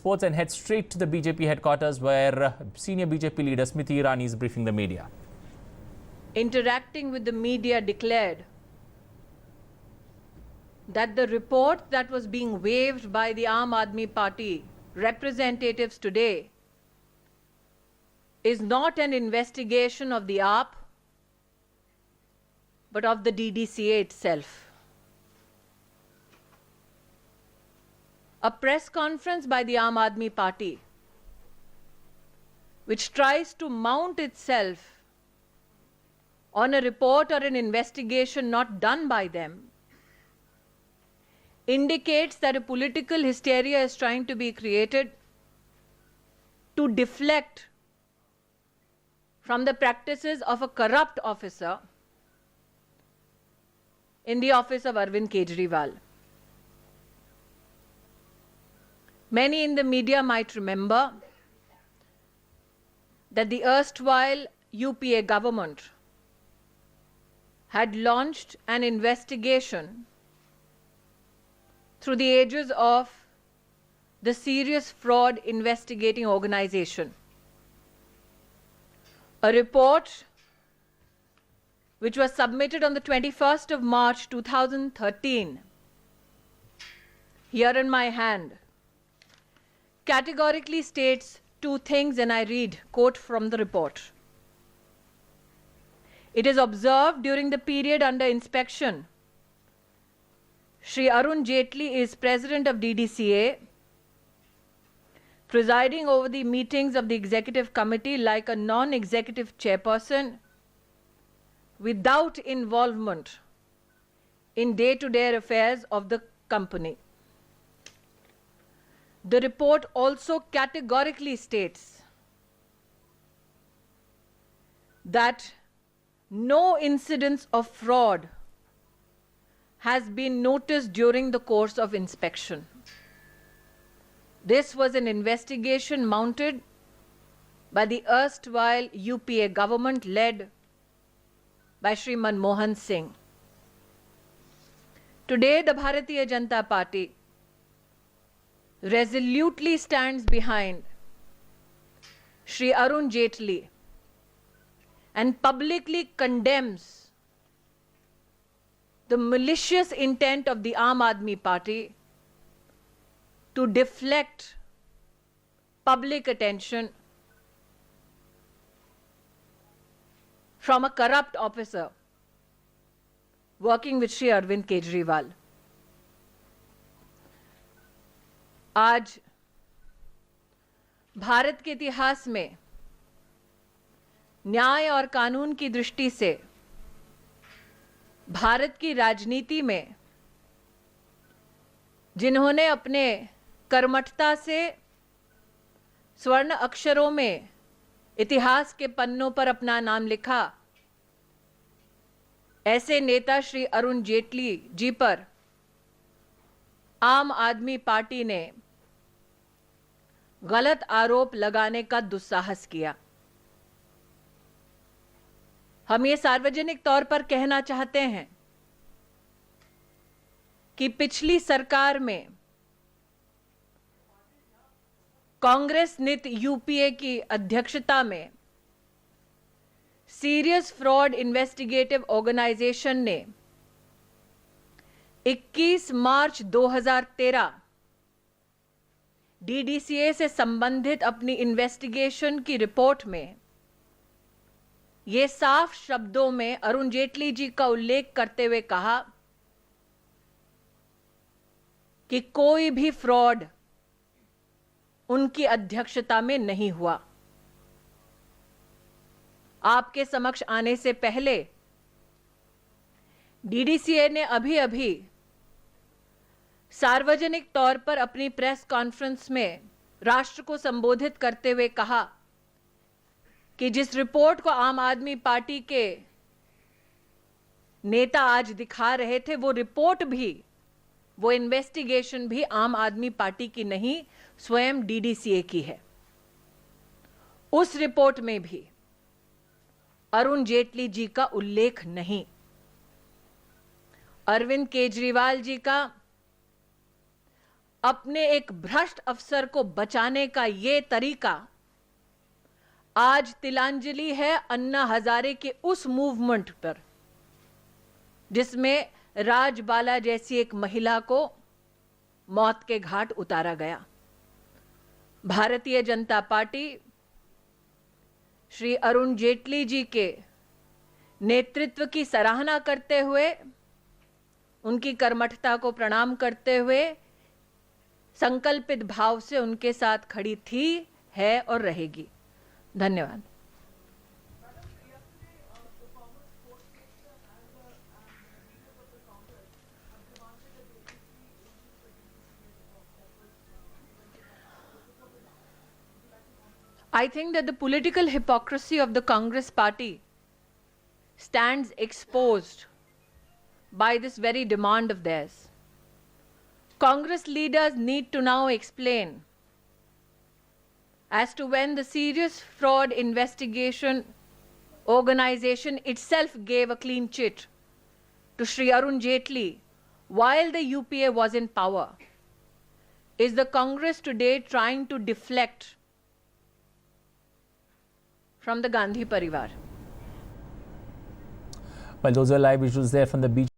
sports and head straight to the BJP headquarters where senior BJP leader Smriti Irani is briefing the media. Interacting with the media, declared that the report that was being waived by the Aam Aadmi Party representatives today is not an investigation of the AAP, but of the DDCA itself. A press conference by the Aam Aadmi Party, which tries to mount itself on a report or an investigation not done by them, indicates that a political hysteria is trying to be created to deflect from the practices of a corrupt officer in the office of Arvind Kejriwal. Many in the media might remember that the erstwhile UPA government had launched an investigation through the aegis of the Serious Fraud Investigating Organization. A report which was submitted on the 21st of March 2013, here in my hand, categorically states two things, and I read, quote from the report. It is observed during the period under inspection, Shri Arun Jaitley is President of DDCA, presiding over the meetings of the Executive Committee like a non-executive chairperson without involvement in day-to-day affairs of the company. The report also categorically states that no incidents of fraud has been noticed during the course of inspection. This was an investigation mounted by the erstwhile UPA government led by Shri Manmohan Singh. Today, the Bharatiya Janata Party resolutely stands behind Shri Arun Jaitley and publicly condemns the malicious intent of the Aam Aadmi Party to deflect public attention from a corrupt officer working with Shri Arvind Kejriwal. आज भारत के इतिहास में न्याय और कानून की दृष्टि से भारत की राजनीति में जिन्होंने अपने कर्मठता से स्वर्ण अक्षरों में इतिहास के पन्नों पर अपना नाम लिखा, ऐसे नेता श्री अरुण जेटली जी पर आम आदमी पार्टी ने गलत आरोप लगाने का दुस्साहस किया। हम ये सार्वजनिक तौर पर कहना चाहते हैं कि पिछली सरकार में कांग्रेस नित यूपीए की अध्यक्षता में सीरियस फ्रॉड इन्वेस्टिगेटिव ऑर्गेनाइजेशन ने 21 मार्च 2013 डीडीसीए से संबंधित अपनी इन्वेस्टिगेशन की रिपोर्ट में ये साफ शब्दों में अरुण जेटली जी का उल्लेख करते हुए कहा कि कोई भी फ्रॉड उनकी अध्यक्षता में नहीं हुआ। आपके समक्ष आने से पहले डीडीसीए ने अभी सार्वजनिक तौर पर अपनी प्रेस कॉन्फ्रेंस में राष्ट्र को संबोधित करते हुए कहा कि जिस रिपोर्ट को आम आदमी पार्टी के नेता आज दिखा रहे थे, वो रिपोर्ट भी, वो इन्वेस्टिगेशन भी आम आदमी पार्टी की नहीं, स्वयं डीडीसीए की है। उस रिपोर्ट में भी अरुण जेटली जी का उल्लेख नहीं। अरविंद केजरीवाल जी का अपने एक भ्रष्ट अफसर को बचाने का ये तरीका आज तिलांजलि है अन्ना हजारे के उस मूवमेंट पर जिसमें राजबाला जैसी एक महिला को मौत के घाट उतारा गया। भारतीय जनता पार्टी श्री अरुण जेटली जी के नेतृत्व की सराहना करते हुए, उनकी कर्मठता को प्रणाम करते हुए संकल्पित भाव से उनके साथ खड़ी थी, है और रहेगी। धन्यवाद। I think that the political hypocrisy of the Congress party stands exposed by this very demand of theirs. Congress leaders need to now explain as to when the Serious Fraud Investigation Organization itself gave a clean chit to Shri Arun Jaitley while the UPA was in power. Is the Congress today trying to deflect from the Gandhi Parivar? Well, those are live visuals there from the BJP.